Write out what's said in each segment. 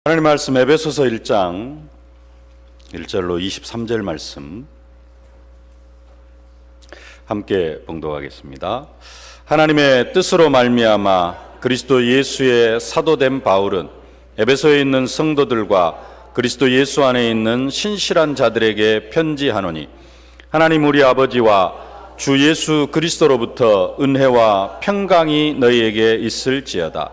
하나님 말씀 에베소서 1장 1절로 23절 말씀 함께 봉독하겠습니다. 하나님의 뜻으로 말미암아 그리스도 예수의 사도된 바울은 에베소에 있는 성도들과 그리스도 예수 안에 있는 신실한 자들에게 편지하노니, 하나님 우리 아버지와 주 예수 그리스도로부터 은혜와 평강이 너희에게 있을지어다.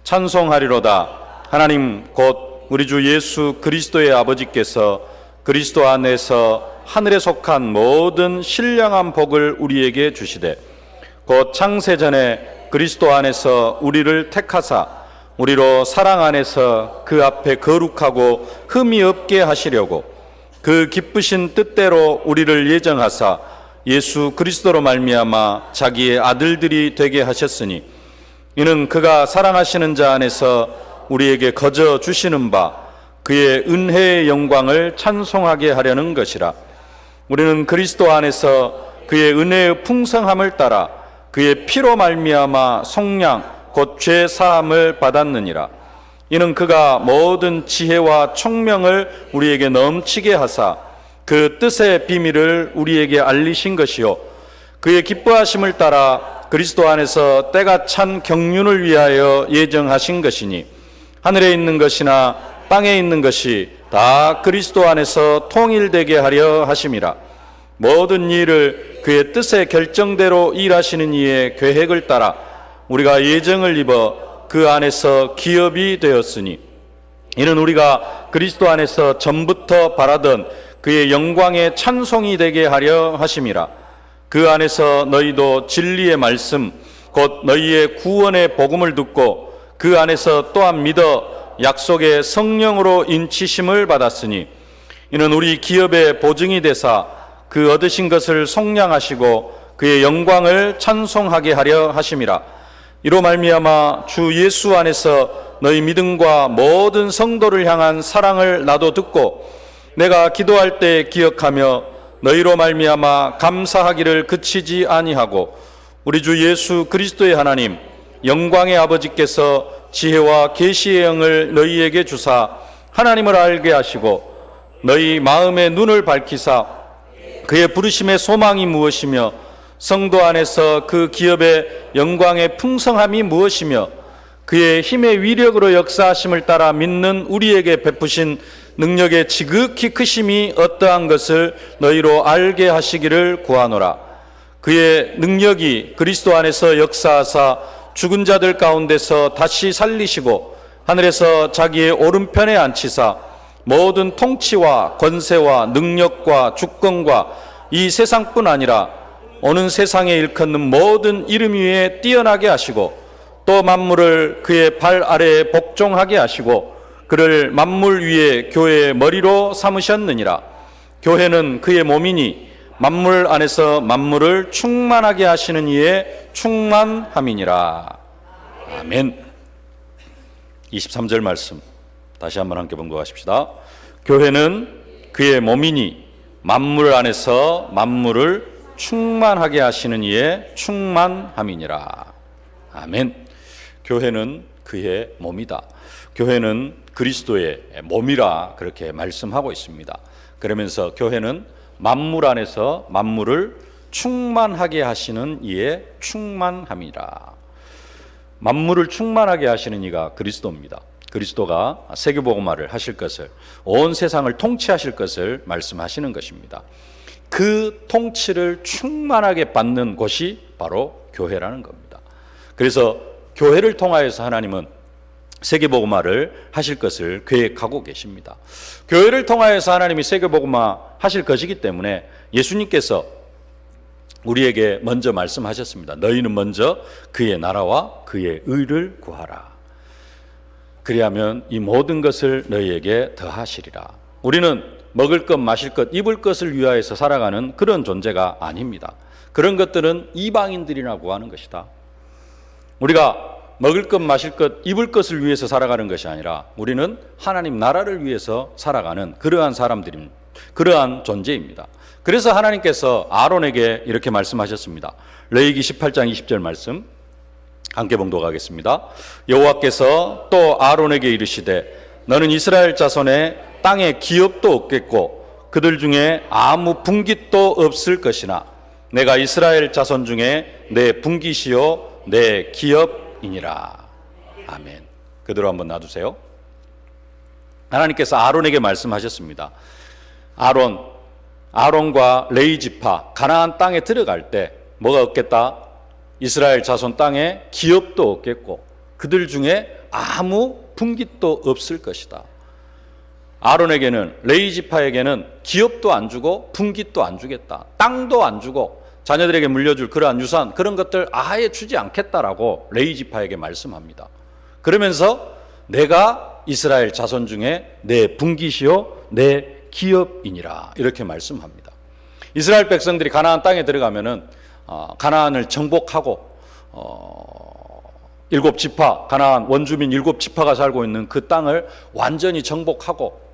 찬송하리로다. 하나님 곧 우리 주 예수 그리스도의 아버지께서 그리스도 안에서 하늘에 속한 모든 신령한 복을 우리에게 주시되, 곧 창세전에 그리스도 안에서 우리를 택하사 우리로 사랑 안에서 그 앞에 거룩하고 흠이 없게 하시려고 그 기쁘신 뜻대로 우리를 예정하사 예수 그리스도로 말미암아 자기의 아들들이 되게 하셨으니, 이는 그가 사랑하시는 자 안에서 우리에게 거저 주시는 바 그의 은혜의 영광을 찬송하게 하려는 것이라. 우리는 그리스도 안에서 그의 은혜의 풍성함을 따라 그의 피로 말미암아 속량 곧 죄 사함을 받았느니라. 이는 그가 모든 지혜와 총명을 우리에게 넘치게 하사 그 뜻의 비밀을 우리에게 알리신 것이요, 그의 기뻐하심을 따라 그리스도 안에서 때가 찬 경륜을 위하여 예정하신 것이니, 하늘에 있는 것이나 땅에 있는 것이 다 그리스도 안에서 통일되게 하려 하심이라. 모든 일을 그의 뜻의 결정대로 일하시는 이의 계획을 따라 우리가 예정을 입어 그 안에서 기업이 되었으니, 이는 우리가 그리스도 안에서 전부터 바라던 그의 영광의 찬송이 되게 하려 하심이라. 그 안에서 너희도 진리의 말씀 곧 너희의 구원의 복음을 듣고 그 안에서 또한 믿어 약속의 성령으로 인치심을 받았으니, 이는 우리 기업의 보증이 되사 그 얻으신 것을 속량하시고 그의 영광을 찬송하게 하려 하심이라. 이로 말미암아 주 예수 안에서 너희 믿음과 모든 성도를 향한 사랑을 나도 듣고 내가 기도할 때 기억하며 너희로 말미암아 감사하기를 그치지 아니하고, 우리 주 예수 그리스도의 하나님 영광의 아버지께서 지혜와 계시의 영을 너희에게 주사 하나님을 알게 하시고 너희 마음의 눈을 밝히사 그의 부르심의 소망이 무엇이며 성도 안에서 그 기업의 영광의 풍성함이 무엇이며 그의 힘의 위력으로 역사하심을 따라 믿는 우리에게 베푸신 능력의 지극히 크심이 어떠한 것을 너희로 알게 하시기를 구하노라. 그의 능력이 그리스도 안에서 역사하사 죽은 자들 가운데서 다시 살리시고 하늘에서 자기의 오른편에 앉히사 모든 통치와 권세와 능력과 주권과 이 세상뿐 아니라 오는 세상에 일컫는 모든 이름 위에 뛰어나게 하시고, 또 만물을 그의 발 아래에 복종하게 하시고 그를 만물 위에 교회의 머리로 삼으셨느니라. 교회는 그의 몸이니 만물 안에서 만물을 충만하게 하시는 이의 충만함이니라. 아멘. 23절 말씀 다시 한번 함께 봉독하십시다. 교회는 그의 몸이니 만물 안에서 만물을 충만하게 하시는 이의 충만함이니라. 아멘. 교회는 그의 몸이다. 교회는 그리스도의 몸이라 그렇게 말씀하고 있습니다. 그러면서 교회는 만물 안에서 만물을 충만하게 하시는 이의 충만함이라. 만물을 충만하게 하시는 이가 그리스도입니다. 그리스도가 세계복음화를 하실 것을, 온 세상을 통치하실 것을 말씀하시는 것입니다. 그 통치를 충만하게 받는 곳이 바로 교회라는 겁니다. 그래서 교회를 통하여서 하나님은 세계복음화를 하실 것을 계획하고 계십니다. 교회를 통하여서 하나님이 세계복음화 하실 것이기 때문에 예수님께서 우리에게 먼저 말씀하셨습니다. 너희는 먼저 그의 나라와 그의 의를 구하라. 그리하면 이 모든 것을 너희에게 더하시리라. 우리는 먹을 것, 마실 것, 입을 것을 위하여서 살아가는 그런 존재가 아닙니다. 그런 것들은 이방인들이라고 하는 것이다. 우리가 먹을 것, 마실 것, 입을 것을 위해서 살아가는 것이 아니라 우리는 하나님 나라를 위해서 살아가는 그러한 사람들입니다. 그러한 존재입니다. 그래서 하나님께서 아론에게 이렇게 말씀하셨습니다. 레위기 18장 20절 말씀 함께 봉독하겠습니다. 여호와께서 또 아론에게 이르시되 너는 이스라엘 자손의 땅에 기업도 없겠고 그들 중에 아무 분깃도 없을 것이나 내가 이스라엘 자손 중에 내 분깃이요 내 기업이니라. 아멘. 그대로 한번 놔두세요. 하나님께서 아론에게 말씀하셨습니다. 아론과 레위 지파 가나안 땅에 들어갈 때 뭐가 없겠다? 이스라엘 자손 땅에 기업도 없겠고 그들 중에 아무 분깃도 없을 것이다. 아론에게는, 레위 지파에게는 기업도 안 주고 분깃도 안 주겠다. 땅도 안 주고 자녀들에게 물려줄 그러한 유산, 그런 것들 아예 주지 않겠다라고 레위 지파에게 말씀합니다. 그러면서 내가 이스라엘 자손 중에 내 분깃이요 내 기업이니라 이렇게 말씀합니다. 이스라엘 백성들이 가나안 땅에 들어가면은 가나안을 정복하고 7지파, 가나안 원주민 7지파가 살고 있는 그 땅을 완전히 정복하고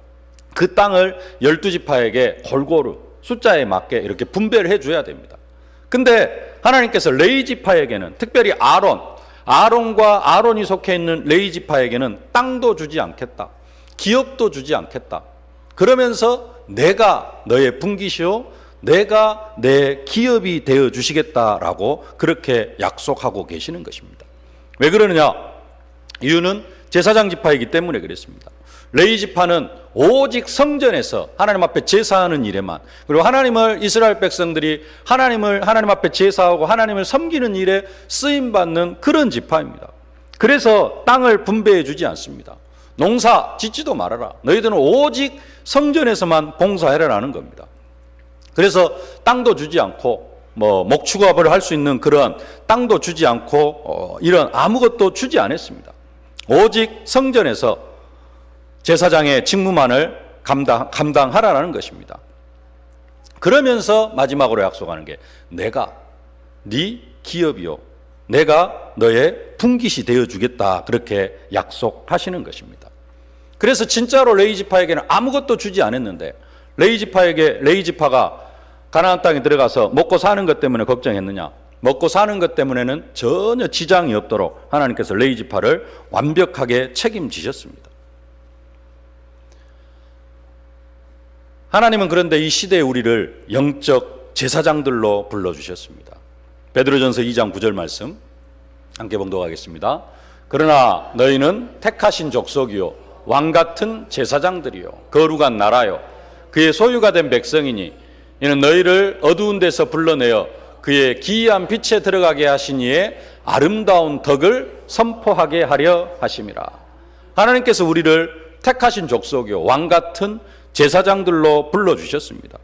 그 땅을 12지파에게 골고루 숫자에 맞게 이렇게 분배를 해줘야 됩니다. 근데 하나님께서 레위 지파에게는, 특별히 아론과 아론이 속해 있는 레위 지파에게는 땅도 주지 않겠다, 기업도 주지 않겠다. 그러면서 내가 너의 분깃이요 내가 내 기업이 되어 주시겠다라고 그렇게 약속하고 계시는 것입니다. 왜 그러느냐? 이유는 제사장 지파이기 때문에 그랬습니다. 레위 지파는 오직 성전에서 하나님 앞에 제사하는 일에만, 그리고 이스라엘 백성들이 하나님 앞에 제사하고 하나님을 섬기는 일에 쓰임 받는 그런 지파입니다. 그래서 땅을 분배해 주지 않습니다. 농사 짓지도 말아라. 너희들은 오직 성전에서만 봉사해라라는 겁니다. 그래서 땅도 주지 않고 목축업을 할 수 있는 그런 땅도 주지 않고 이런 아무것도 주지 않았습니다. 오직 성전에서 제사장의 직무만을 감당하라는 것입니다. 그러면서 마지막으로 약속하는 게 내가 네 기업이요 내가 너의 분깃이 되어주겠다, 그렇게 약속하시는 것입니다. 그래서 진짜로 레위 지파에게는 아무것도 주지 않았는데 레위 지파가 가나안 땅에 들어가서 먹고 사는 것 때문에 걱정했느냐? 먹고 사는 것 때문에는 전혀 지장이 없도록 하나님께서 레위 지파를 완벽하게 책임지셨습니다. 하나님은 그런데 이 시대의 우리를 영적 제사장들로 불러주셨습니다. 베드로전서 2장 9절 말씀 함께 봉독하겠습니다. 그러나 너희는 택하신 족속이요 왕같은 제사장들이요 거룩한 나라요 그의 소유가 된 백성이니 이는 너희를 어두운 데서 불러내어 그의 기이한 빛에 들어가게 하신 이의 아름다운 덕을 선포하게 하려 하심이라. 하나님께서 우리를 택하신 족속이요 왕같은 제사장들로 불러주셨습니다.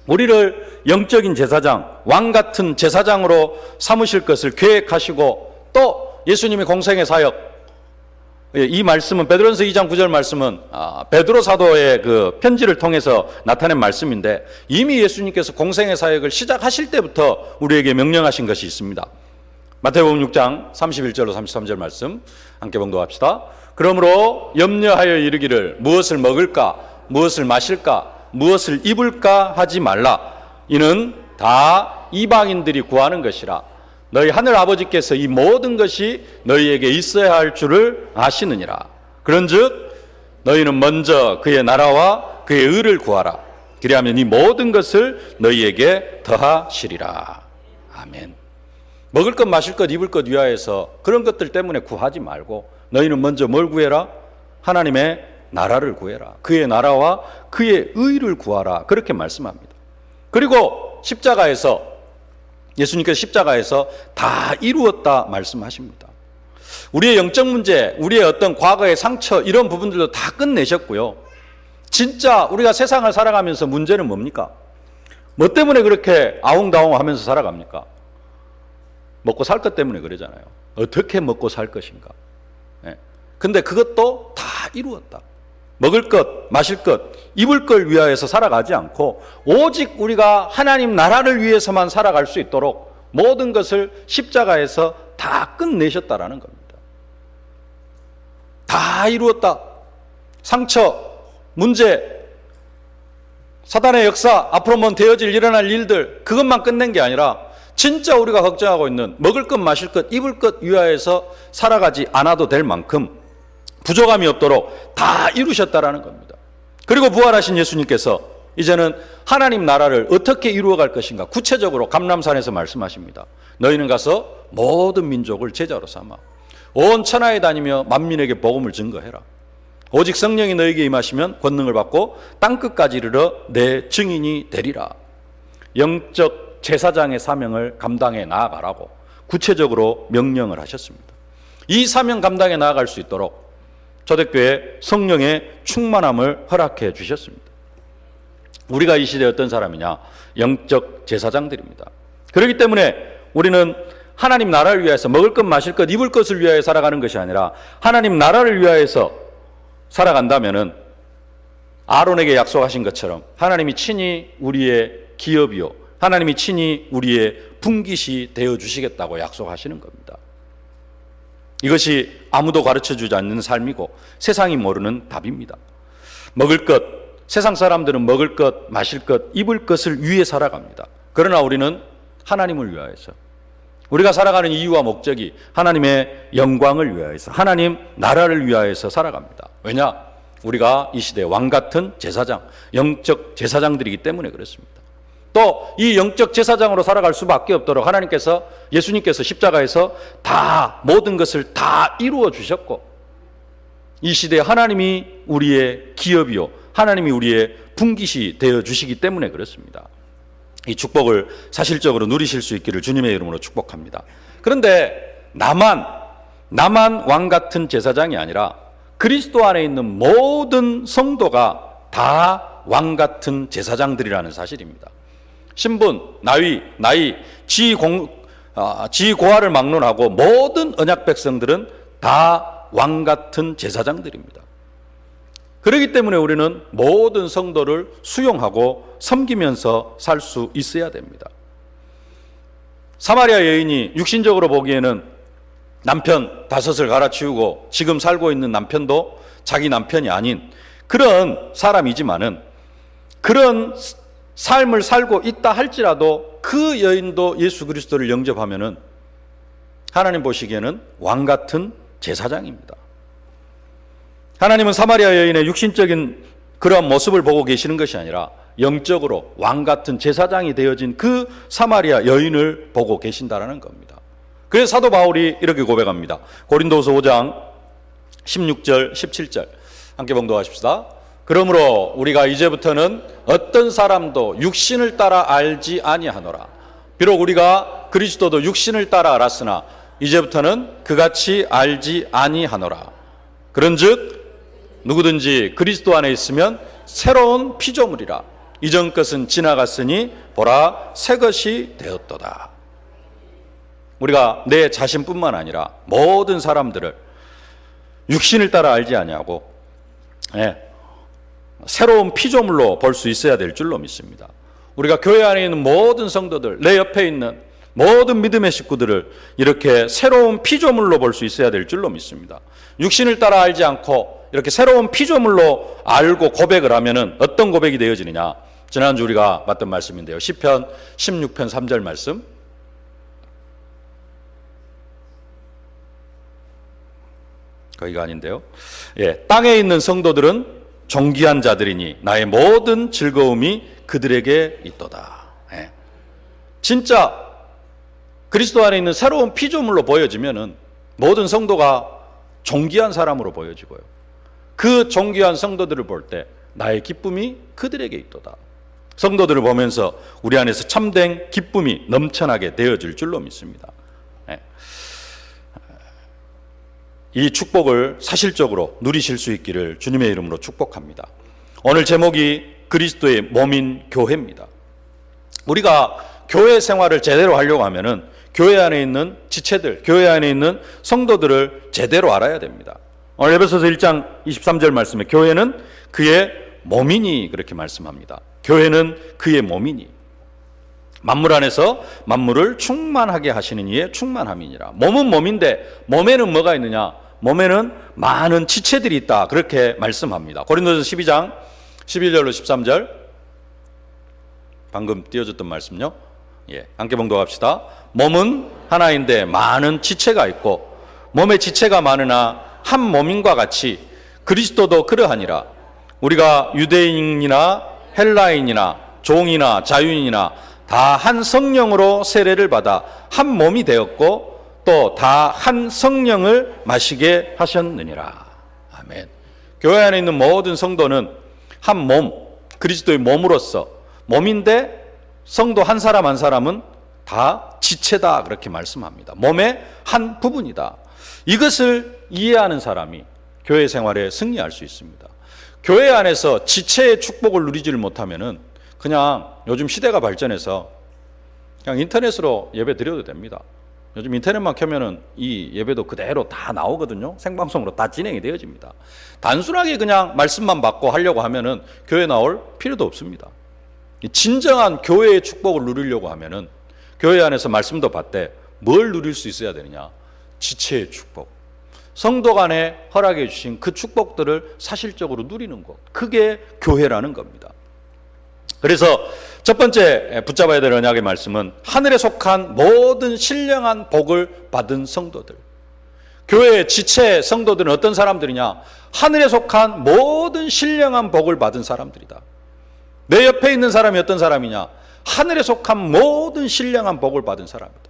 우리를 영적인 제사장, 왕같은 제사장으로 삼으실 것을 계획하시고 또 예수님의 공생의 사역, 이 말씀은 베드로전서 2장 9절 말씀은 베드로 사도의 그 편지를 통해서 나타낸 말씀인데 이미 예수님께서 공생의 사역을 시작하실 때부터 우리에게 명령하신 것이 있습니다. 마태복음 6장 31절로 33절 말씀 함께 봉독합시다. 그러므로 염려하여 이르기를 무엇을 먹을까 무엇을 마실까 무엇을 입을까 하지 말라. 이는 다 이방인들이 구하는 것이라. 너희 하늘 아버지께서 이 모든 것이 너희에게 있어야 할 줄을 아시느니라. 그런즉 너희는 먼저 그의 나라와 그의 의를 구하라. 그리하면 이 모든 것을 너희에게 더하시리라. 아멘. 먹을 것 마실 것 입을 것 위하여서 그런 것들 때문에 구하지 말고 너희는 먼저 뭘 구해라? 하나님의 나라를 구해라. 그의 나라와 그의 의를 구하라. 그렇게 말씀합니다. 그리고 예수님께서 십자가에서 다 이루었다 말씀하십니다. 우리의 영적 문제, 우리의 어떤 과거의 상처 이런 부분들도 다 끝내셨고요. 진짜 우리가 세상을 살아가면서 문제는 뭡니까? 뭐 때문에 그렇게 아웅다웅 하면서 살아갑니까? 먹고 살 것 때문에 그러잖아요. 어떻게 먹고 살 것인가? 근데 그것도 다 이루었다. 먹을 것, 마실 것, 입을 걸 위하여서 살아가지 않고 오직 우리가 하나님 나라를 위해서만 살아갈 수 있도록 모든 것을 십자가에서 다 끝내셨다라는 겁니다. 다 이루었다. 상처, 문제, 사단의 역사, 앞으로 일어날 일들, 그것만 끝낸 게 아니라 진짜 우리가 걱정하고 있는 먹을 것, 마실 것, 입을 것 위하여서 살아가지 않아도 될 만큼 부족함이 없도록 다 이루셨다라는 겁니다. 그리고 부활하신 예수님께서 이제는 하나님 나라를 어떻게 이루어갈 것인가 구체적으로 감람산에서 말씀하십니다. 너희는 가서 모든 민족을 제자로 삼아 온 천하에 다니며 만민에게 복음을 증거해라. 오직 성령이 너희에게 임하시면 권능을 받고 땅끝까지 이르러 내 증인이 되리라. 영적 제사장의 사명을 감당해 나아가라고 구체적으로 명령을 하셨습니다. 이 사명 감당해 나아갈 수 있도록 초대교회 성령의 충만함을 허락해 주셨습니다. 우리가 이 시대에 어떤 사람이냐? 영적 제사장들입니다. 그렇기 때문에 우리는 하나님 나라를 위해서 먹을 것, 마실 것, 입을 것을 위하여 살아가는 것이 아니라 하나님 나라를 위하여서 살아간다면은 아론에게 약속하신 것처럼 하나님이 친히 우리의 기업이요 하나님이 친히 우리의 분깃이 되어 주시겠다고 약속하시는 겁니다. 이것이 아무도 가르쳐주지 않는 삶이고 세상이 모르는 답입니다. 먹을 것, 세상 사람들은 먹을 것, 마실 것, 입을 것을 위해 살아갑니다. 그러나 우리는 하나님을 위하여서, 우리가 살아가는 이유와 목적이 하나님의 영광을 위하여서, 하나님 나라를 위하여서 살아갑니다. 왜냐? 우리가 이 시대의 왕같은 제사장, 영적 제사장들이기 때문에 그렇습니다. 또 이 영적 제사장으로 살아갈 수밖에 없도록 하나님께서, 예수님께서 십자가에서 다 모든 것을 다 이루어 주셨고, 이 시대에 하나님이 우리의 기업이요 하나님이 우리의 분깃이 되어 주시기 때문에 그렇습니다. 이 축복을 사실적으로 누리실 수 있기를 주님의 이름으로 축복합니다. 그런데 나만 왕 같은 제사장이 아니라 그리스도 안에 있는 모든 성도가 다 왕 같은 제사장들이라는 사실입니다. 신분, 나이, 지고하를 막론하고 모든 언약 백성들은 다 왕 같은 제사장들입니다. 그렇기 때문에 우리는 모든 성도를 수용하고 섬기면서 살 수 있어야 됩니다. 사마리아 여인이 육신적으로 보기에는 남편 5을 갈아치우고 지금 살고 있는 남편도 자기 남편이 아닌 그런 사람이지만은, 그런 삶을 살고 있다 할지라도 그 여인도 예수 그리스도를 영접하면은 하나님 보시기에는 왕 같은 제사장입니다. 하나님은 사마리아 여인의 육신적인 그러한 모습을 보고 계시는 것이 아니라 영적으로 왕 같은 제사장이 되어진 그 사마리아 여인을 보고 계신다라는 겁니다. 그래서 사도 바울이 이렇게 고백합니다. 고린도후서 5장 16절 17절 함께 봉독하십시다. 그러므로 우리가 이제부터는 어떤 사람도 육신을 따라 알지 아니하노라. 비록 우리가 그리스도도 육신을 따라 알았으나 이제부터는 그같이 알지 아니하노라. 그런즉 누구든지 그리스도 안에 있으면 새로운 피조물이라. 이전 것은 지나갔으니 보라 새 것이 되었도다. 우리가 내 자신뿐만 아니라 모든 사람들을 육신을 따라 알지 아니하고 새로운 피조물로 볼 수 있어야 될 줄로 믿습니다. 우리가 교회 안에 있는 모든 성도들, 내 옆에 있는 모든 믿음의 식구들을 이렇게 새로운 피조물로 볼 수 있어야 될 줄로 믿습니다. 육신을 따라 알지 않고 이렇게 새로운 피조물로 알고 고백을 하면은 어떤 고백이 되어지느냐? 지난주 우리가 봤던 말씀인데요. 시편 16편 3절 말씀. 거기가 아닌데요. 땅에 있는 성도들은 존귀한 자들이니 나의 모든 즐거움이 그들에게 있도다. 진짜 그리스도 안에 있는 새로운 피조물로 보여지면은 모든 성도가 존귀한 사람으로 보여지고요. 그 존귀한 성도들을 볼 때 나의 기쁨이 그들에게 있도다. 성도들을 보면서 우리 안에서 참된 기쁨이 넘쳐나게 되어질 줄로 믿습니다. 이 축복을 사실적으로 누리실 수 있기를 주님의 이름으로 축복합니다. 오늘 제목이 그리스도의 몸인 교회입니다. 우리가 교회 생활을 제대로 하려고 하면은 교회 안에 있는 지체들, 교회 안에 있는 성도들을 제대로 알아야 됩니다. 오늘 에베소서 1장 23절 말씀에 교회는 그의 몸이니 그렇게 말씀합니다. 교회는 그의 몸이니 만물 안에서 만물을 충만하게 하시는 이의 충만함이니라. 몸은 몸인데 몸에는 뭐가 있느냐? 몸에는 많은 지체들이 있다. 그렇게 말씀합니다. 고린도서 12장 11절로 13절 방금 띄워줬던 말씀요. 함께 봉독합시다. 몸은 하나인데 많은 지체가 있고 몸에 지체가 많으나 한 몸인과 같이 그리스도도 그러하니라. 우리가 유대인이나 헬라인이나 종이나 자유인이나 다 한 성령으로 세례를 받아 한 몸이 되었고 또 다 한 성령을 마시게 하셨느니라. 아멘. 교회 안에 있는 모든 성도는 한 몸, 그리스도의 몸으로서 몸인데 성도 한 사람 한 사람은 다 지체다 그렇게 말씀합니다. 몸의 한 부분이다. 이것을 이해하는 사람이 교회 생활에 승리할 수 있습니다. 교회 안에서 지체의 축복을 누리지를 못하면은 그냥 요즘 시대가 발전해서 그냥 인터넷으로 예배 드려도 됩니다. 요즘 인터넷만 켜면은 이 예배도 그대로 다 나오거든요. 생방송으로 다 진행이 되어집니다. 단순하게 그냥 말씀만 받고 하려고 하면은 교회 나올 필요도 없습니다. 진정한 교회의 축복을 누리려고 하면은 교회 안에서 말씀도 받되 뭘 누릴 수 있어야 되느냐? 지체의 축복. 성도 간에 허락해 주신 그 축복들을 사실적으로 누리는 것. 그게 교회라는 겁니다. 그래서 첫 번째 붙잡아야 될 언약의 말씀은 하늘에 속한 모든 신령한 복을 받은 성도들. 교회의 지체 성도들은 어떤 사람들이냐? 하늘에 속한 모든 신령한 복을 받은 사람들이다. 내 옆에 있는 사람이 어떤 사람이냐? 하늘에 속한 모든 신령한 복을 받은 사람이다.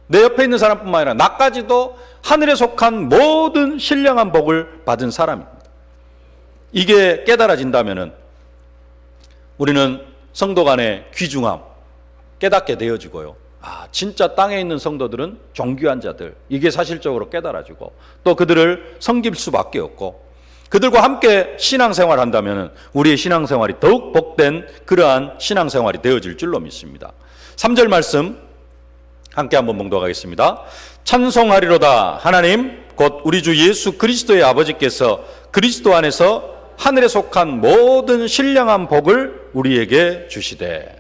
내 옆에 있는 사람뿐만 아니라 나까지도 하늘에 속한 모든 신령한 복을 받은 사람입니다. 이게 깨달아진다면은 우리는 성도 간의 귀중함 깨닫게 되어지고요. 진짜 땅에 있는 성도들은 존귀한 자들, 이게 사실적으로 깨달아지고 또 그들을 섬길 수밖에 없고 그들과 함께 신앙생활을 한다면 우리의 신앙생활이 더욱 복된 그러한 신앙생활이 되어질 줄로 믿습니다. 3절 말씀 함께 한번 봉독하겠습니다. 찬송하리로다 하나님 곧 우리 주 예수 그리스도의 아버지께서 그리스도 안에서 하늘에 속한 모든 신령한 복을 우리에게 주시되.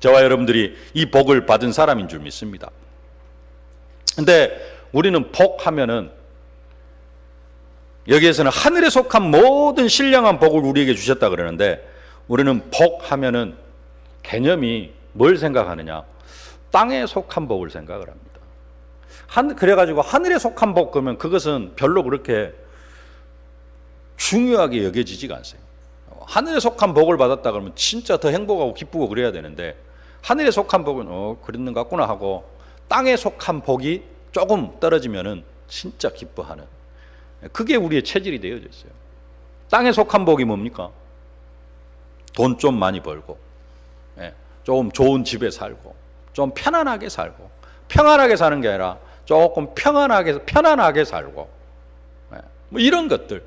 저와 여러분들이 이 복을 받은 사람인 줄 믿습니다. 근데 우리는 복하면은 여기에서는 하늘에 속한 모든 신령한 복을 우리에게 주셨다 그러는데 우리는 복하면은 개념이 뭘 생각하느냐? 땅에 속한 복을 생각을 합니다. 그래가지고 하늘에 속한 복 그러면 그것은 별로 그렇게 중요하게 여겨지지가 않습니다. 하늘에 속한 복을 받았다 그러면 진짜 더 행복하고 기쁘고 그래야 되는데 하늘에 속한 복은 그랬는 것 같구나 하고 땅에 속한 복이 조금 떨어지면은 진짜 기뻐하는, 그게 우리의 체질이 되어져 있어요. 땅에 속한 복이 뭡니까? 돈 좀 많이 벌고 좀 좋은 집에 살고 좀 편안하게 살고, 평안하게 사는 게 아니라 조금 편안하게 살고 뭐 이런 것들.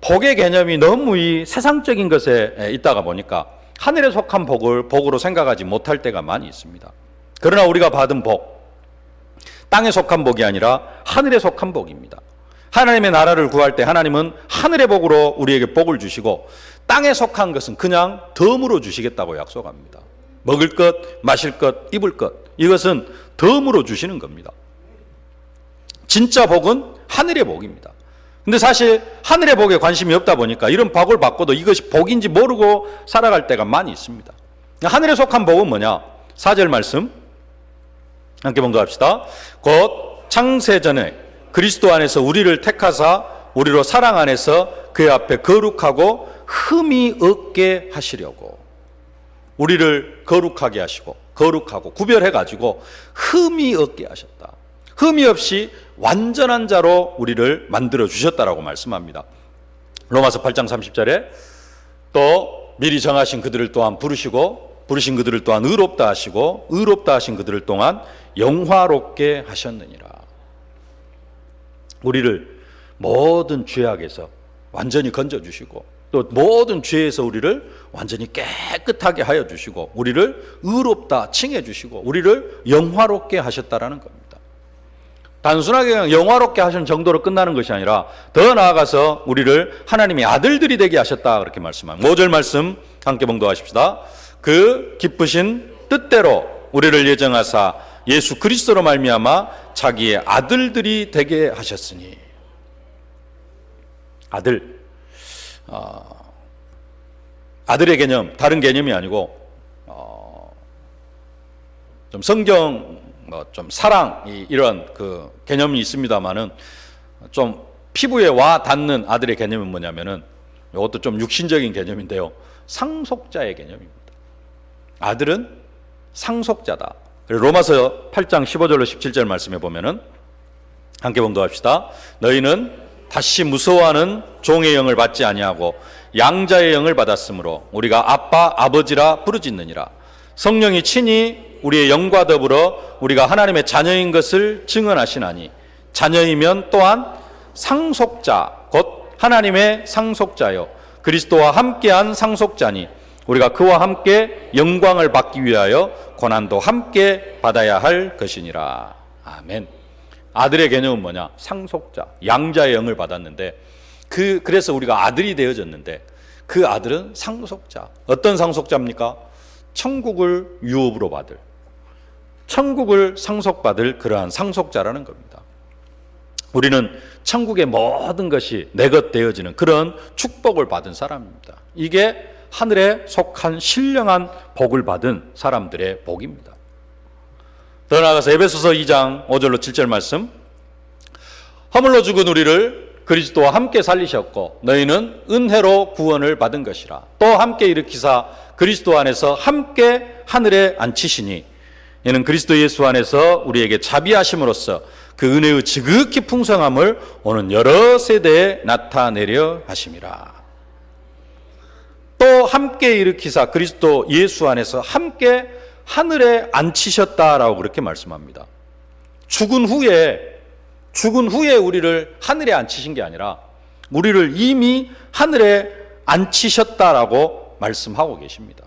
복의 개념이 너무 이 세상적인 것에 있다가 보니까 하늘에 속한 복을 복으로 생각하지 못할 때가 많이 있습니다. 그러나 우리가 받은 복, 땅에 속한 복이 아니라 하늘에 속한 복입니다. 하나님의 나라를 구할 때 하나님은 하늘의 복으로 우리에게 복을 주시고 땅에 속한 것은 그냥 덤으로 주시겠다고 약속합니다. 먹을 것, 마실 것, 입을 것, 이것은 덤으로 주시는 겁니다. 진짜 복은 하늘의 복입니다. 근데 사실 하늘의 복에 관심이 없다 보니까 이런 복을 받고도 이것이 복인지 모르고 살아갈 때가 많이 있습니다. 하늘에 속한 복은 뭐냐? 4절 말씀 함께 봉독합시다. 곧 창세전에 그리스도 안에서 우리를 택하사 우리로 사랑 안에서 그의 앞에 거룩하고 흠이 없게 하시려고. 우리를 거룩하게 하시고 거룩하고 구별해가지고 흠이 없게 하셨다. 흠이 없이 완전한 자로 우리를 만들어 주셨다라고 말씀합니다. 로마서 8장 30절에 또 미리 정하신 그들을 또한 부르시고 부르신 그들을 또한 의롭다 하시고 의롭다 하신 그들을 또한 영화롭게 하셨느니라. 우리를 모든 죄악에서 완전히 건져주시고 또 모든 죄에서 우리를 완전히 깨끗하게 하여 주시고 우리를 의롭다 칭해 주시고 우리를 영화롭게 하셨다라는 겁니다. 단순하게 그냥 영화롭게 하신 정도로 끝나는 것이 아니라 더 나아가서 우리를 하나님의 아들들이 되게 하셨다 그렇게 말씀합니다. 5절 말씀 함께 봉독하십시다. 그 기쁘신 뜻대로 우리를 예정하사 예수 그리스도로 말미암아 자기의 아들들이 되게 하셨으니. 아들, 아들의 개념 다른 개념이 아니고 좀 성경 뭐 좀 사랑 이런 그 개념이 있습니다만은 좀 피부에 와 닿는 아들의 개념은 뭐냐면은 이것도 좀 육신적인 개념인데요. 상속자의 개념입니다. 아들은 상속자다. 로마서 8장 15절로 17절 말씀해 보면은 함께 봉독합시다. 너희는 다시 무서워하는 종의 영을 받지 아니하고 양자의 영을 받았으므로 우리가 아빠 아버지라 부르짖느니라. 성령이 친히 우리의 영과 더불어 우리가 하나님의 자녀인 것을 증언하시나니 자녀이면 또한 상속자 곧 하나님의 상속자요 그리스도와 함께한 상속자니 우리가 그와 함께 영광을 받기 위하여 고난도 함께 받아야 할 것이니라. 아멘. 아들의 개념은 뭐냐? 상속자, 양자의 영을 받았는데 그래서 우리가 아들이 되어졌는데 그 아들은 상속자. 어떤 상속자입니까? 천국을 유업으로 받을, 천국을 상속받을 그러한 상속자라는 겁니다. 우리는 천국의 모든 것이 내 것 되어지는 그런 축복을 받은 사람입니다. 이게 하늘에 속한 신령한 복을 받은 사람들의 복입니다. 더 나아가서 에베소서 2장 5절로 7절 말씀. 허물로 죽은 우리를 그리스도와 함께 살리셨고 너희는 은혜로 구원을 받은 것이라. 또 함께 일으키사 그리스도 안에서 함께 하늘에 앉히시니 이는 그리스도 예수 안에서 우리에게 자비하심으로써 그 은혜의 지극히 풍성함을 오는 여러 세대에 나타내려 하심이라. 또 함께 일으키사 그리스도 예수 안에서 함께 하늘에 앉히셨다라고 그렇게 말씀합니다. 죽은 후에 우리를 하늘에 앉히신 게 아니라 우리를 이미 하늘에 앉히셨다라고 말씀하고 계십니다.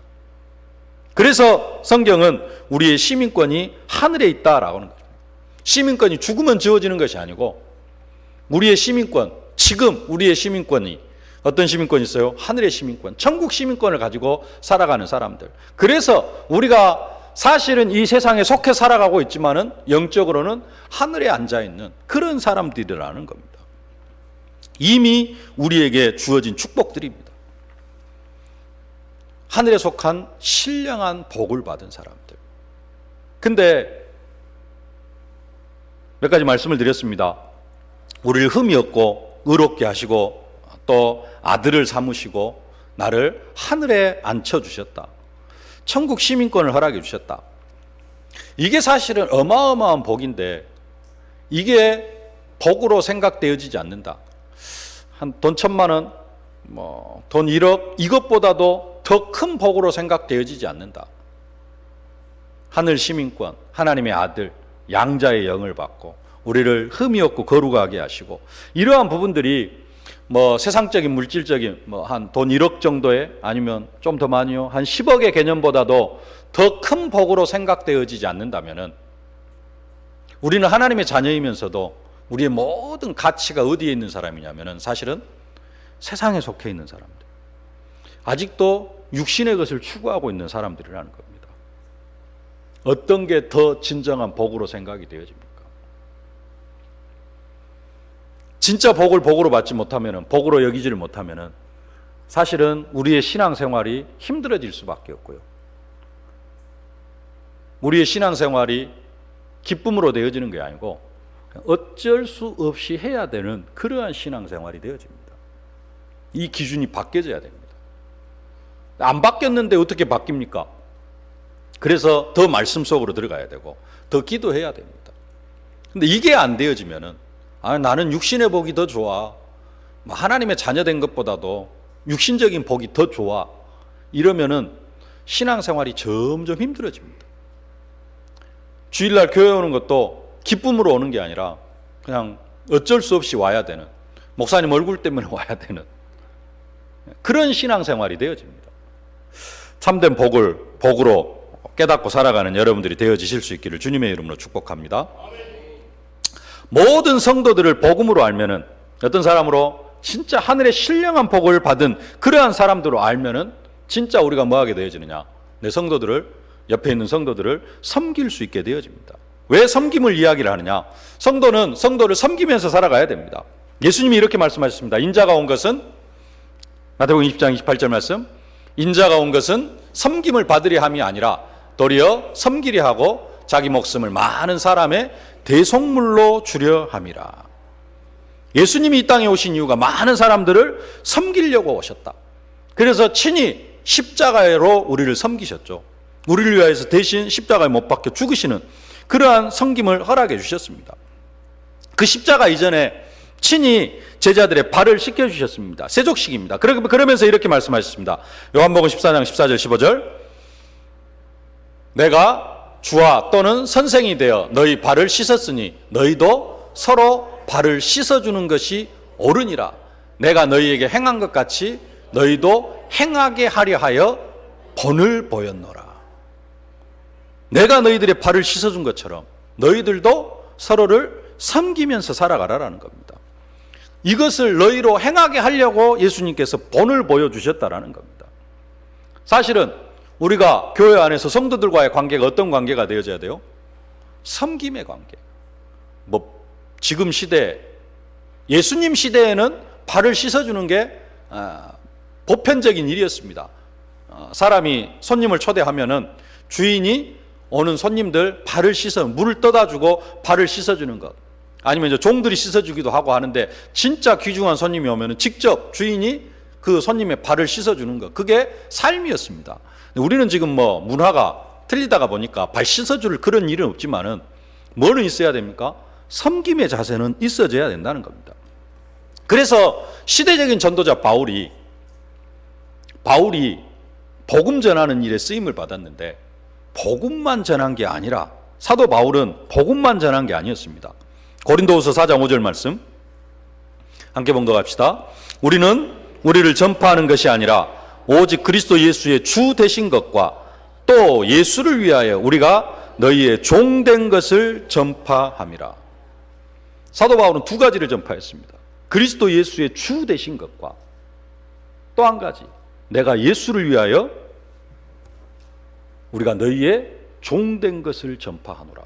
그래서 성경은 우리의 시민권이 하늘에 있다라고 하는 거죠. 시민권이 죽으면 지워지는 것이 아니고 우리의 시민권, 지금 우리의 시민권이 어떤 시민권이 있어요? 하늘의 시민권, 천국 시민권을 가지고 살아가는 사람들. 그래서 우리가 사실은 이 세상에 속해 살아가고 있지만은 영적으로는 하늘에 앉아있는 그런 사람들이라는 겁니다. 이미 우리에게 주어진 축복들입니다. 하늘에 속한 신령한 복을 받은 사람들. 근데 몇 가지 말씀을 드렸습니다. 우리를 흠이 없고 의롭게 하시고 또 아들을 삼으시고 나를 하늘에 앉혀주셨다. 천국 시민권을 허락해 주셨다. 이게 사실은 어마어마한 복인데 이게 복으로 생각되어지지 않는다. 한 돈 1,000만 원, 돈 1억 이것보다도 더 큰 복으로 생각되어지지 않는다. 하늘 시민권, 하나님의 아들, 양자의 영을 받고 우리를 흠이 없고 거룩하게 하시고 이러한 부분들이 세상적인 물질적인 한 돈 1억 정도의 아니면 좀 더 많이요 한 10억의 개념보다도 더 큰 복으로 생각되어지지 않는다면은 우리는 하나님의 자녀이면서도 우리의 모든 가치가 어디에 있는 사람이냐면은 사실은 세상에 속해 있는 사람들, 아직도 육신의 것을 추구하고 있는 사람들이라는 겁니다. 어떤 게 더 진정한 복으로 생각이 되어집니까? 진짜 복을 복으로 받지 못하면은, 복으로 여기지를 못하면은 사실은 우리의 신앙생활이 힘들어질 수밖에 없고요. 우리의 신앙생활이 기쁨으로 되어지는 게 아니고 어쩔 수 없이 해야 되는 그러한 신앙생활이 되어집니다. 이 기준이 바뀌어져야 됩니다. 안 바뀌었는데 어떻게 바뀝니까? 그래서 더 말씀 속으로 들어가야 되고 더 기도해야 됩니다. 근데 이게 안 되어지면은 나는 육신의 복이 더 좋아, 하나님의 자녀된 것보다도 육신적인 복이 더 좋아, 이러면은 신앙생활이 점점 힘들어집니다. 주일날 교회 오는 것도 기쁨으로 오는 게 아니라 그냥 어쩔 수 없이 와야 되는, 목사님 얼굴 때문에 와야 되는 그런 신앙생활이 되어집니다. 참된 복으로 깨닫고 살아가는 여러분들이 되어지실 수 있기를 주님의 이름으로 축복합니다. 모든 성도들을 복음으로 알면은, 어떤 사람으로 진짜 하늘의 신령한 복을 받은 그러한 사람들로 알면은 진짜 우리가 뭐하게 되어지느냐, 내 성도들을, 옆에 있는 성도들을 섬길 수 있게 되어집니다. 왜 섬김을 이야기를 하느냐? 성도는 성도를 섬기면서 살아가야 됩니다. 예수님이 이렇게 말씀하셨습니다. 인자가 온 것은, 마태복음 20장 28절 말씀, 인자가 온 것은 섬김을 받으려 함이 아니라 도리어 섬기려 하고 자기 목숨을 많은 사람의 대속물로 주려 함이라. 예수님이 이 땅에 오신 이유가 많은 사람들을 섬기려고 오셨다. 그래서 친히 십자가로 우리를 섬기셨죠. 우리를 위하여서 대신 십자가에 못 박혀 죽으시는 그러한 섬김을 허락해 주셨습니다. 그 십자가 이전에 친히 제자들의 발을 씻겨주셨습니다. 세족식입니다. 그러면서 이렇게 말씀하셨습니다. 요한복음 14장 14절 15절 내가 주와 또는 선생이 되어 너희 발을 씻었으니 너희도 서로 발을 씻어주는 것이 옳으니라. 내가 너희에게 행한 것 같이 너희도 행하게 하려 하여 본을 보였노라. 내가 너희들의 발을 씻어준 것처럼 너희들도 서로를 섬기면서 살아가라라는 겁니다. 이것을 너희로 행하게 하려고 예수님께서 본을 보여주셨다라는 겁니다. 사실은 우리가 교회 안에서 성도들과의 관계가 어떤 관계가 되어져야 돼요? 섬김의 관계. 지금 시대, 예수님 시대에는 발을 씻어주는 게 보편적인 일이었습니다. 사람이 손님을 초대하면은 주인이 오는 손님들 발을 물을 떠다 주고 발을 씻어주는 것. 아니면 이제 종들이 씻어주기도 하고 하는데 진짜 귀중한 손님이 오면은 직접 주인이 그 손님의 발을 씻어주는 것. 그게 삶이었습니다. 우리는 지금 문화가 틀리다가 보니까 발 씻어줄 그런 일은 없지만은 뭐는 있어야 됩니까? 섬김의 자세는 있어져야 된다는 겁니다. 그래서 시대적인 전도자 바울이 복음 전하는 일에 쓰임을 받았는데 복음만 전한 게 아니라 사도 바울은 복음만 전한 게 아니었습니다. 고린도후서 4장 5절 말씀 함께 봉독합시다. 우리는 우리를 전파하는 것이 아니라 오직 그리스도 예수의 주 되신 것과 또 예수를 위하여 우리가 너희의 종된 것을 전파함이라. 사도 바울은 두 가지를 전파했습니다. 그리스도 예수의 주 되신 것과 또 한 가지, 내가 예수를 위하여 우리가 너희의 종된 것을 전파하노라.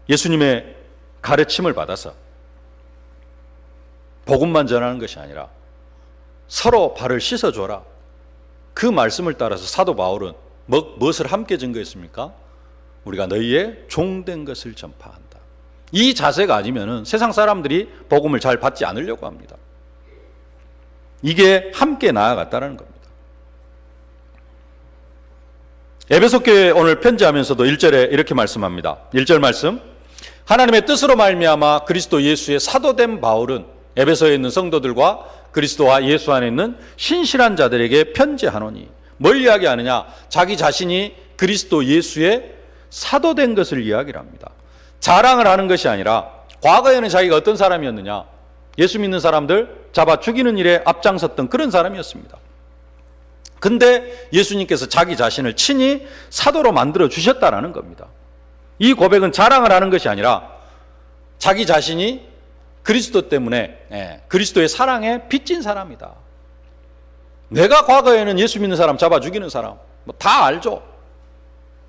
예수님의 가르침을 받아서 복음만 전하는 것이 아니라 서로 발을 씻어줘라. 그 말씀을 따라서 사도 바울은 무엇을 함께 증거했습니까? 우리가 너희의 종된 것을 전파한다. 이 자세가 아니면 세상 사람들이 복음을 잘 받지 않으려고 합니다. 이게 함께 나아갔다는 겁니다. 에베소 교회에 오늘 편지하면서도 1절에 이렇게 말씀합니다. 1절 말씀, 하나님의 뜻으로 말미암아 그리스도 예수의 사도된 바울은 에베소에 있는 성도들과 그리스도와 예수 안에 있는 신실한 자들에게 편지하노니. 뭘 이야기하느냐? 자기 자신이 그리스도 예수의 사도된 것을 이야기를 합니다. 자랑을 하는 것이 아니라 과거에는 자기가 어떤 사람이었느냐? 예수 믿는 사람들 잡아 죽이는 일에 앞장섰던 그런 사람이었습니다. 근데 예수님께서 자기 자신을 친히 사도로 만들어 주셨다라는 겁니다. 이 고백은 자랑을 하는 것이 아니라 자기 자신이 그리스도 때문에 그리스도의 사랑에 빚진 사람이다. 내가 과거에는 예수 믿는 사람 잡아 죽이는 사람 다 알죠.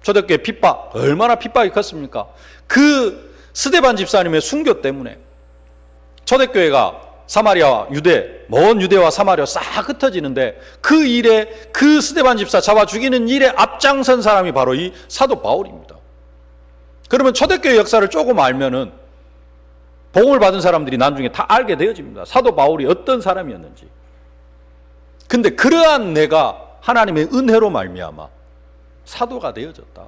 초대교회 핍박 얼마나 핍박이 컸습니까? 그 스데반 집사님의 순교 때문에 초대교회가 사마리아와 유대, 먼 유대와 사마리아 싹 흩어지는데 그 일에 그 스데반 집사 잡아 죽이는 일에 앞장선 사람이 바로 이 사도 바울입니다. 그러면 초대교회 역사를 조금 알면은 복음을 받은 사람들이 나중에 다 알게 되어집니다. 사도 바울이 어떤 사람이었는지. 근데 그러한 내가 하나님의 은혜로 말미암아 사도가 되어졌다.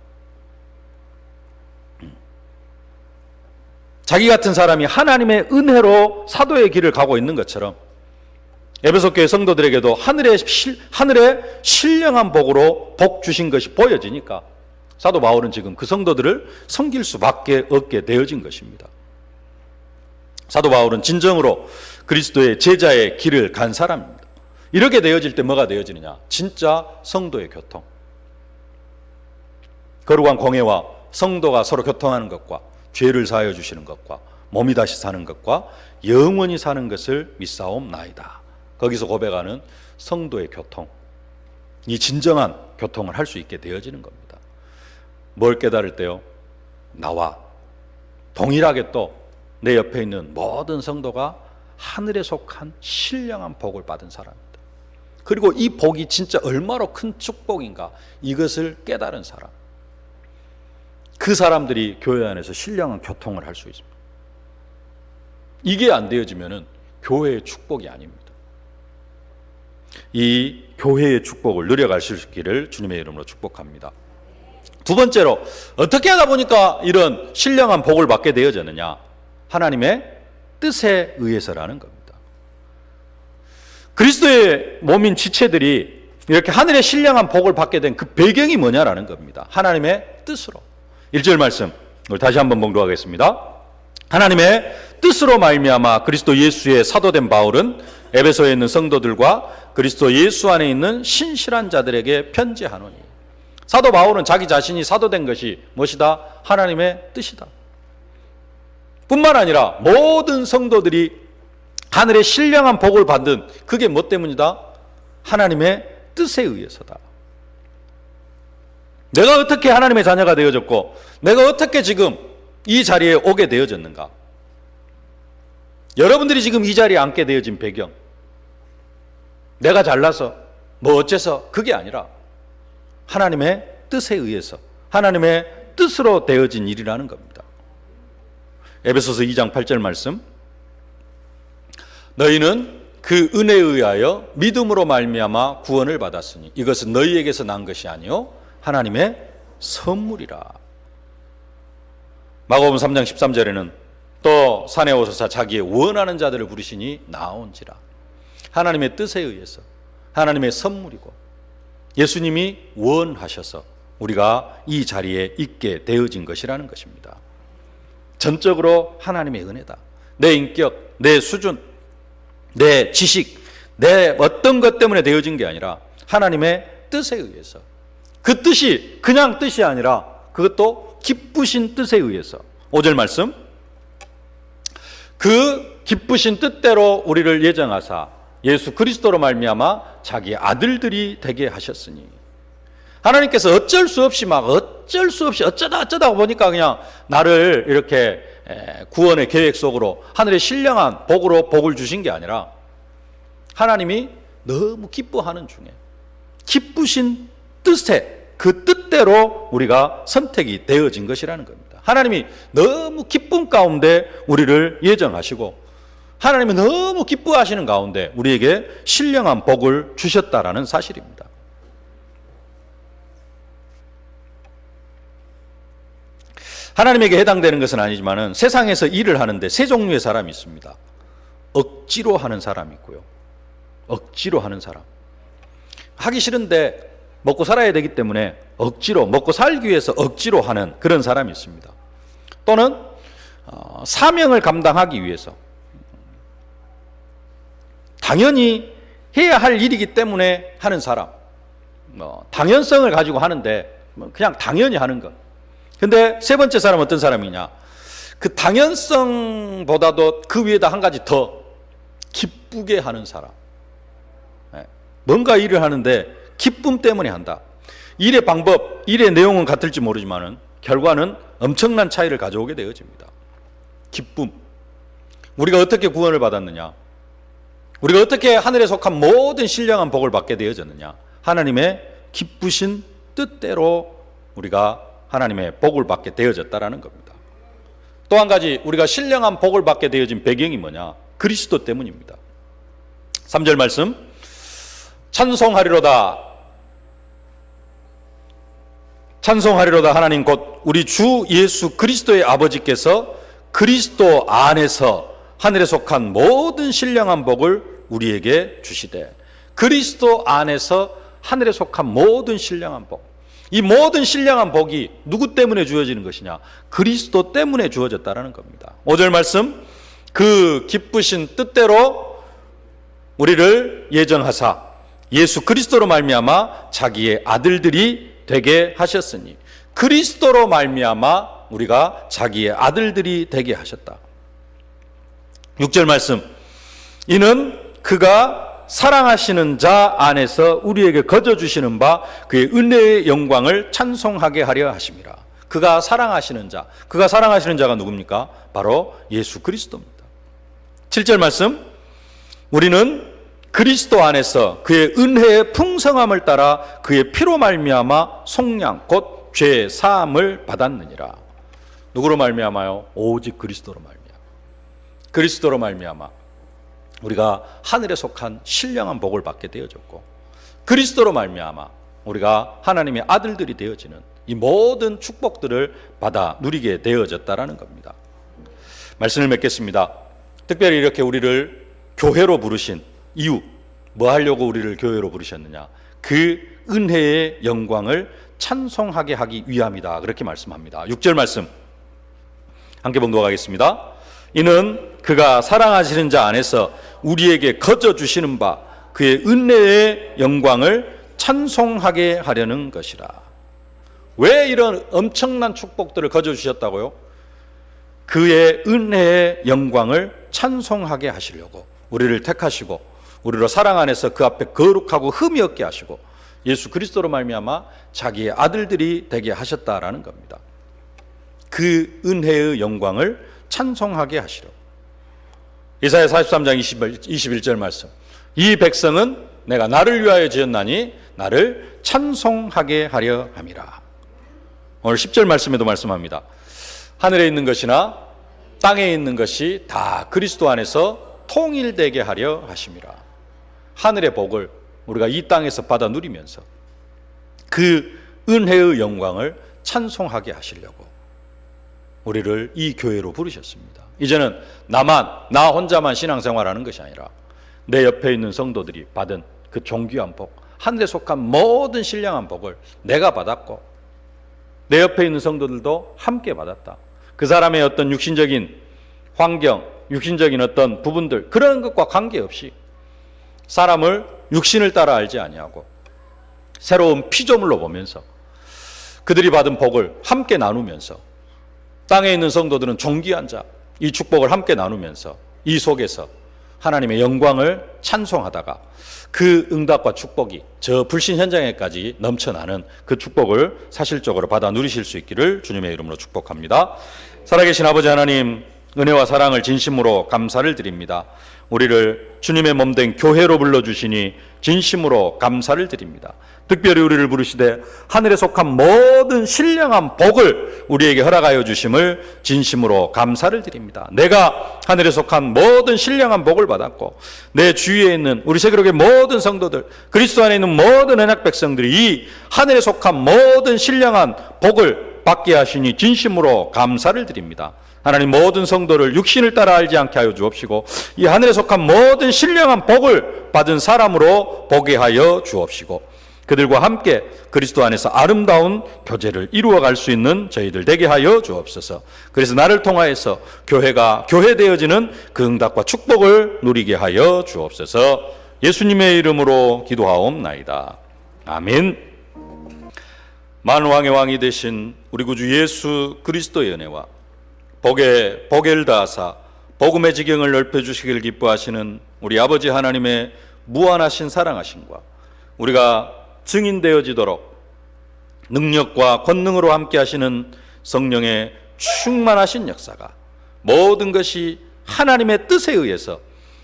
자기 같은 사람이 하나님의 은혜로 사도의 길을 가고 있는 것처럼 에베소 교회 성도들에게도 하늘의 신령한 복으로 복 주신 것이 보여지니까 사도 바울은 지금 그 성도들을 섬길 수밖에 없게 되어진 것입니다. 사도 바울은 진정으로 그리스도의 제자의 길을 간 사람입니다. 이렇게 되어질 때 뭐가 되어지느냐? 진짜 성도의 교통. 거룩한 공회와 성도가 서로 교통하는 것과 죄를 사하여 주시는 것과 몸이 다시 사는 것과 영원히 사는 것을 믿사옵나이다. 거기서 고백하는 성도의 교통, 이 진정한 교통을 할 수 있게 되어지는 겁니다. 뭘 깨달을 때요? 나와 동일하게 또 내 옆에 있는 모든 성도가 하늘에 속한 신령한 복을 받은 사람입니다. 그리고 이 복이 진짜 얼마나 큰 축복인가, 이것을 깨달은 사람, 그 사람들이 교회 안에서 신령한 교통을 할 수 있습니다. 이게 안 되어지면은 교회의 축복이 아닙니다. 이 교회의 축복을 누려갈 수 있기를 주님의 이름으로 축복합니다. 두 번째로, 어떻게 하다 보니까 이런 신령한 복을 받게 되어졌느냐? 하나님의 뜻에 의해서라는 겁니다. 그리스도의 몸인 지체들이 이렇게 하늘의 신령한 복을 받게 된 그 배경이 뭐냐라는 겁니다. 하나님의 뜻으로. 1절 말씀 우리 다시 한번 봉독하겠습니다. 하나님의 뜻으로 말미암아 그리스도 예수의 사도된 바울은 에베소에 있는 성도들과 그리스도 예수 안에 있는 신실한 자들에게 편지하노니. 사도 바울은 자기 자신이 사도된 것이 무엇이다? 하나님의 뜻이다. 뿐만 아니라 모든 성도들이 하늘의 신령한 복을 받은, 그게 뭐 때문이다? 하나님의 뜻에 의해서다. 내가 어떻게 하나님의 자녀가 되어졌고, 내가 어떻게 지금 이 자리에 오게 되어졌는가? 여러분들이 지금 이 자리에 앉게 되어진 배경, 내가 잘나서 뭐 어째서, 그게 아니라 하나님의 뜻에 의해서, 하나님의 뜻으로 되어진 일이라는 겁니다. 에베소서 2장 8절 말씀, 너희는 그 은혜에 의하여 믿음으로 말미암아 구원을 받았으니 이것은 너희에게서 난 것이 아니요 하나님의 선물이라. 마가복음 3장 13절에는 또 산에 오소서 자기의 원하는 자들을 부르시니 나온지라. 하나님의 뜻에 의해서, 하나님의 선물이고, 예수님이 원하셔서 우리가 이 자리에 있게 되어진 것이라는 것입니다. 전적으로 하나님의 은혜다. 내 인격, 내 수준, 내 지식, 내 어떤 것 때문에 되어진 게 아니라 하나님의 뜻에 의해서, 그 뜻이 그냥 뜻이 아니라 그것도 기쁘신 뜻에 의해서. 5절 말씀, 그 기쁘신 뜻대로 우리를 예정하사 예수 그리스도로 말미암아 자기의 아들들이 되게 하셨으니. 하나님께서 어쩔 수 없이 어쩌다 보니까 그냥 나를 이렇게 구원의 계획 속으로 하늘의 신령한 복으로 복을 주신 게 아니라 하나님이 너무 기뻐하는 중에 기쁘신 뜻에, 그 뜻대로 우리가 선택이 되어진 것이라는 겁니다. 하나님이 너무 기쁨 가운데 우리를 예정하시고, 하나님이 너무 기뻐하시는 가운데 우리에게 신령한 복을 주셨다라는 사실입니다. 하나님에게 해당되는 것은 아니지만 세상에서 일을 하는데 세 종류의 사람이 있습니다. 억지로 하는 사람이 있고요, 억지로 하는 사람. 하기 싫은데 먹고 살아야 되기 때문에 억지로, 먹고 살기 위해서 억지로 하는 그런 사람이 있습니다. 또는 사명을 감당하기 위해서 당연히 해야 할 일이기 때문에 하는 사람, 당연성을 가지고 하는데 그냥 당연히 하는 것. 근데 세 번째 사람은 어떤 사람이냐? 그 당연성보다도 그 위에다 한 가지 더 기쁘게 하는 사람. 뭔가 일을 하는데 기쁨 때문에 한다. 일의 방법, 일의 내용은 같을지 모르지만 결과는 엄청난 차이를 가져오게 되어집니다. 기쁨. 우리가 어떻게 구원을 받았느냐? 우리가 어떻게 하늘에 속한 모든 신령한 복을 받게 되어졌느냐? 하나님의 기쁘신 뜻대로 우리가 하나님의 복을 받게 되어졌다라는 겁니다. 또 한 가지, 우리가 신령한 복을 받게 되어진 배경이 뭐냐? 그리스도 때문입니다. 3절 말씀, 찬송하리로다. 찬송하리로다. 하나님 곧 우리 주 예수 그리스도의 아버지께서 그리스도 안에서 하늘에 속한 모든 신령한 복을 우리에게 주시되. 그리스도 안에서 하늘에 속한 모든 신령한 복. 이 모든 신령한 복이 누구 때문에 주어지는 것이냐? 그리스도 때문에 주어졌다는 겁니다. 5절 말씀, 그 기쁘신 뜻대로 우리를 예정하사 예수 그리스도로 말미암아 자기의 아들들이 되게 하셨으니. 그리스도로 말미암아 우리가 자기의 아들들이 되게 하셨다. 6절 말씀, 이는 그가 사랑하시는 자 안에서 우리에게 거저주시는 바 그의 은혜의 영광을 찬송하게 하려 하심이라. 그가 사랑하시는 자, 그가 사랑하시는 자가 누굽니까? 바로 예수 그리스도입니다. 7절 말씀, 우리는 그리스도 안에서 그의 은혜의 풍성함을 따라 그의 피로 말미암아 속량 곧 죄 사함을 받았느니라. 누구로 말미암아요? 오직 그리스도로 말미암아. 그리스도로 말미암아 우리가 하늘에 속한 신령한 복을 받게 되어졌고, 그리스도로 말미암아 우리가 하나님의 아들들이 되어지는 이 모든 축복들을 받아 누리게 되어졌다라는 겁니다. 말씀을 맺겠습니다. 특별히 이렇게 우리를 교회로 부르신 이유, 뭐 하려고 우리를 교회로 부르셨느냐? 그 은혜의 영광을 찬송하게 하기 위함이다, 그렇게 말씀합니다. 6절 말씀 함께 봉독하겠습니다. 이는 그가 사랑하시는 자 안에서 우리에게 거저 주시는 바 그의 은혜의 영광을 찬송하게 하려는 것이라. 왜 이런 엄청난 축복들을 거저 주셨다고요? 그의 은혜의 영광을 찬송하게 하시려고 우리를 택하시고 우리로 사랑 안에서 그 앞에 거룩하고 흠이 없게 하시고 예수 그리스도로 말미암아 자기의 아들들이 되게 하셨다라는 겁니다. 그 은혜의 영광을 찬송하게 하시려고. 이사야 43장 21절 말씀, 이 백성은 내가 나를 위하여 지었나니 나를 찬송하게 하려 함이라. 오늘 10절 말씀에도 말씀합니다. 하늘에 있는 것이나 땅에 있는 것이 다 그리스도 안에서 통일되게 하려 하심이라. 하늘의 복을 우리가 이 땅에서 받아 누리면서 그 은혜의 영광을 찬송하게 하시려고 우리를 이 교회로 부르셨습니다. 이제는 나 혼자만 신앙생활하는 것이 아니라 내 옆에 있는 성도들이 받은 그 존귀한 복, 하늘에 속한 모든 신령한 복을 내가 받았고 내 옆에 있는 성도들도 함께 받았다. 그 사람의 어떤 육신적인 환경, 육신적인 어떤 부분들, 그런 것과 관계없이 사람을 육신을 따라 알지 아니하고 새로운 피조물로 보면서 그들이 받은 복을 함께 나누면서 땅에 있는 성도들은 존귀한 자, 이 축복을 함께 나누면서 이 속에서 하나님의 영광을 찬송하다가 그 응답과 축복이 저 불신 현장에까지 넘쳐나는 그 축복을 사실적으로 받아 누리실 수 있기를 주님의 이름으로 축복합니다. 살아계신 아버지 하나님, 은혜와 사랑을 진심으로 감사를 드립니다. 우리를 주님의 몸된 교회로 불러주시니 진심으로 감사를 드립니다. 특별히 우리를 부르시되 하늘에 속한 모든 신령한 복을 우리에게 허락하여 주심을 진심으로 감사를 드립니다. 내가 하늘에 속한 모든 신령한 복을 받았고 내 주위에 있는 우리 세계로의 모든 성도들, 그리스도 안에 있는 모든 언약 백성들이 이 하늘에 속한 모든 신령한 복을 받게 하시니 진심으로 감사를 드립니다. 하나님, 모든 성도를 육신을 따라 알지 않게 하여 주옵시고 이 하늘에 속한 모든 신령한 복을 받은 사람으로 보게 하여 주옵시고 그들과 함께 그리스도 안에서 아름다운 교제를 이루어갈 수 있는 저희들 되게 하여 주옵소서. 그래서 나를 통하여서 교회가 교회되어지는 그 응답과 축복을 누리게 하여 주옵소서. 예수님의 이름으로 기도하옵나이다. 아멘. 만왕의 왕이 되신 우리 구주 예수 그리스도의 은혜와 복을 다하사 복음의 지경을 넓혀주시길 기뻐하시는 우리 아버지 하나님의 무한하신 사랑하심과 우리가 증인되어지도록 능력과 권능으로 함께 하시는 성령의 충만하신 역사가 모든 것이 하나님의 뜻에 의해서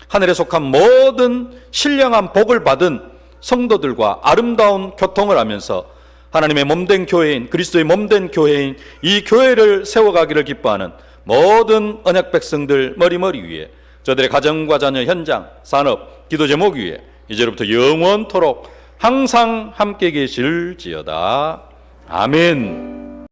하늘에 속한 모든 신령한 복을 받은 성도들과 아름다운 교통을 하면서 하나님의 몸된 교회인, 그리스도의 몸된 교회인 이 교회를 세워가기를 기뻐하는 모든 언약 백성들 머리머리 위에, 저들의 가정과 자녀, 현장, 산업, 기도 제목 위에 이제로부터 영원토록 항상 함께 계실지어다. 아멘.